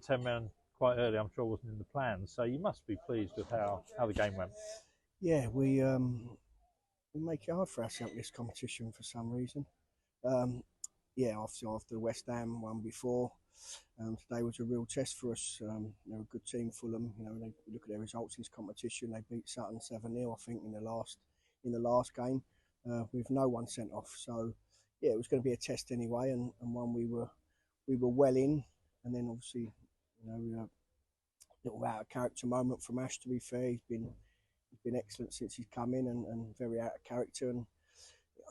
10 men quite early, I'm sure wasn't in the plans. So you must be pleased with how the game went. Yeah, we make it hard for ourselves this competition for some reason. Yeah, after the West Ham one before, today was a real test for us. They're a good team, Fulham. You know, they look at their results in this competition. They beat Sutton 7-0, I think, in the last game, with no one sent off. So yeah, it was going to be a test anyway, and one we were well in. And then obviously, you know, a little out of character moment from Ash. To be fair, he's been excellent since he's come in, and very out of character, and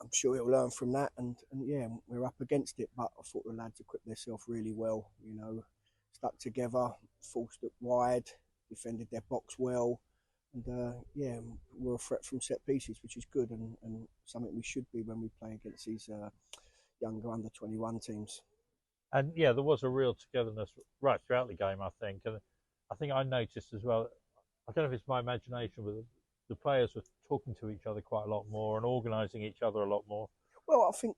I'm sure he'll learn from that. And yeah, we're up against it, but I thought the lads equipped themselves really well. You know, stuck together, forced it wide, defended their box well, and yeah, we're a threat from set pieces, which is good, and something we should be when we play against these younger under-21 teams. And yeah, there was a real togetherness right throughout the game, I think. And I think I noticed as well, I don't know if it's my imagination, but the players were talking to each other quite a lot more and organising each other a lot more. Well, I think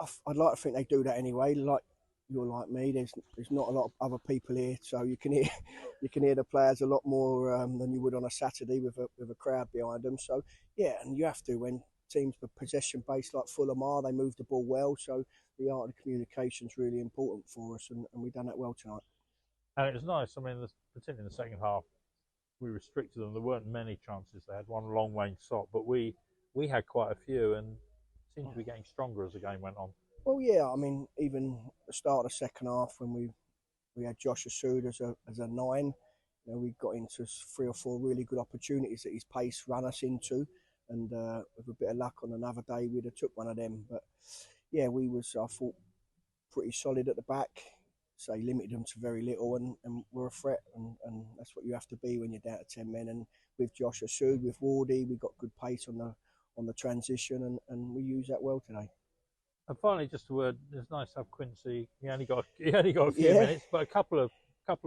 I'd like to think they do that anyway. Like you're like me, there's not a lot of other people here, so you can hear the players a lot more than you would on a Saturday with a crowd behind them. So yeah, and you have to when teams are possession based like Fulham are. They move the ball well, so the art of communication is really important for us, and we've done that well tonight. And it was nice. I mean, particularly in the second half, we restricted them. There weren't many chances. They had one long range shot, but we had quite a few, and seemed to be getting stronger as the game went on. Well, yeah, I mean, even the start of the second half when we had Josh Assoud as a 9, you know, we got into 3 or 4 really good opportunities that his pace ran us into, and with a bit of luck on another day we'd have took one of them. But yeah, I thought, pretty solid at the back. So he limited them to very little, and we're a threat, and that's what you have to be when you're down to 10 men. And with Josh Assoud, with Wardy, we got good pace on the transition, and we use that well today. And finally, just a word. It's nice to have Quincy. He only got a few minutes, but a couple of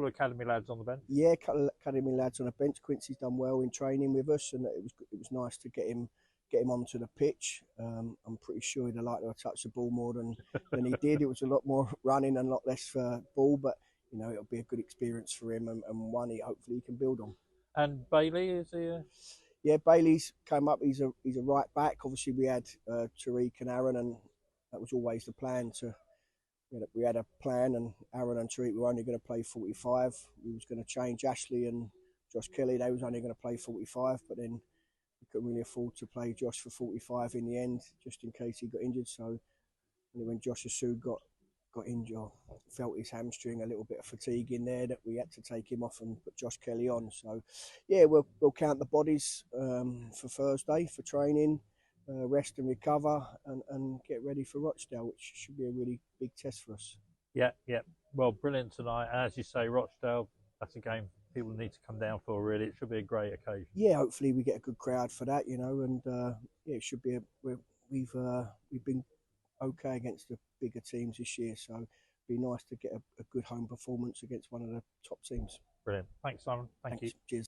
academy lads on the bench. Yeah, a couple of academy lads on the bench. Quincy's done well in training with us, and it was nice to get him onto the pitch. I'm pretty sure he'd have liked to have touched the ball more than he did. It was a lot more running and a lot less ball, but you know, it'll be a good experience for him, and one hopefully he can build on. And Bailey, is he? Yeah, Bailey's come up. He's a right back. Obviously, we had Tariq and Aaron, and that was always the plan. We had a plan, and Aaron and Tariq were only going to play 45. We was going to change Ashley and Josh Kelly. They was only going to play 45, but then we couldn't really afford to play Josh for 45 in the end, just in case he got injured. So when Josh Assoud got injured, felt his hamstring, a little bit of fatigue in there, that we had to take him off and put Josh Kelly on. So yeah, we'll count the bodies for Thursday for training, rest and recover, and get ready for Rochdale, which should be a really big test for us. Yeah. Well, brilliant tonight. And as you say, Rochdale, that's a game people need to come down for, really. It should be a great occasion. Yeah, hopefully we get a good crowd for that, you know, and yeah, it should be we've been okay against the bigger teams this year, so it'd be nice to get a good home performance against one of the top teams. Brilliant. Thanks, Simon. Thanks. You. Cheers.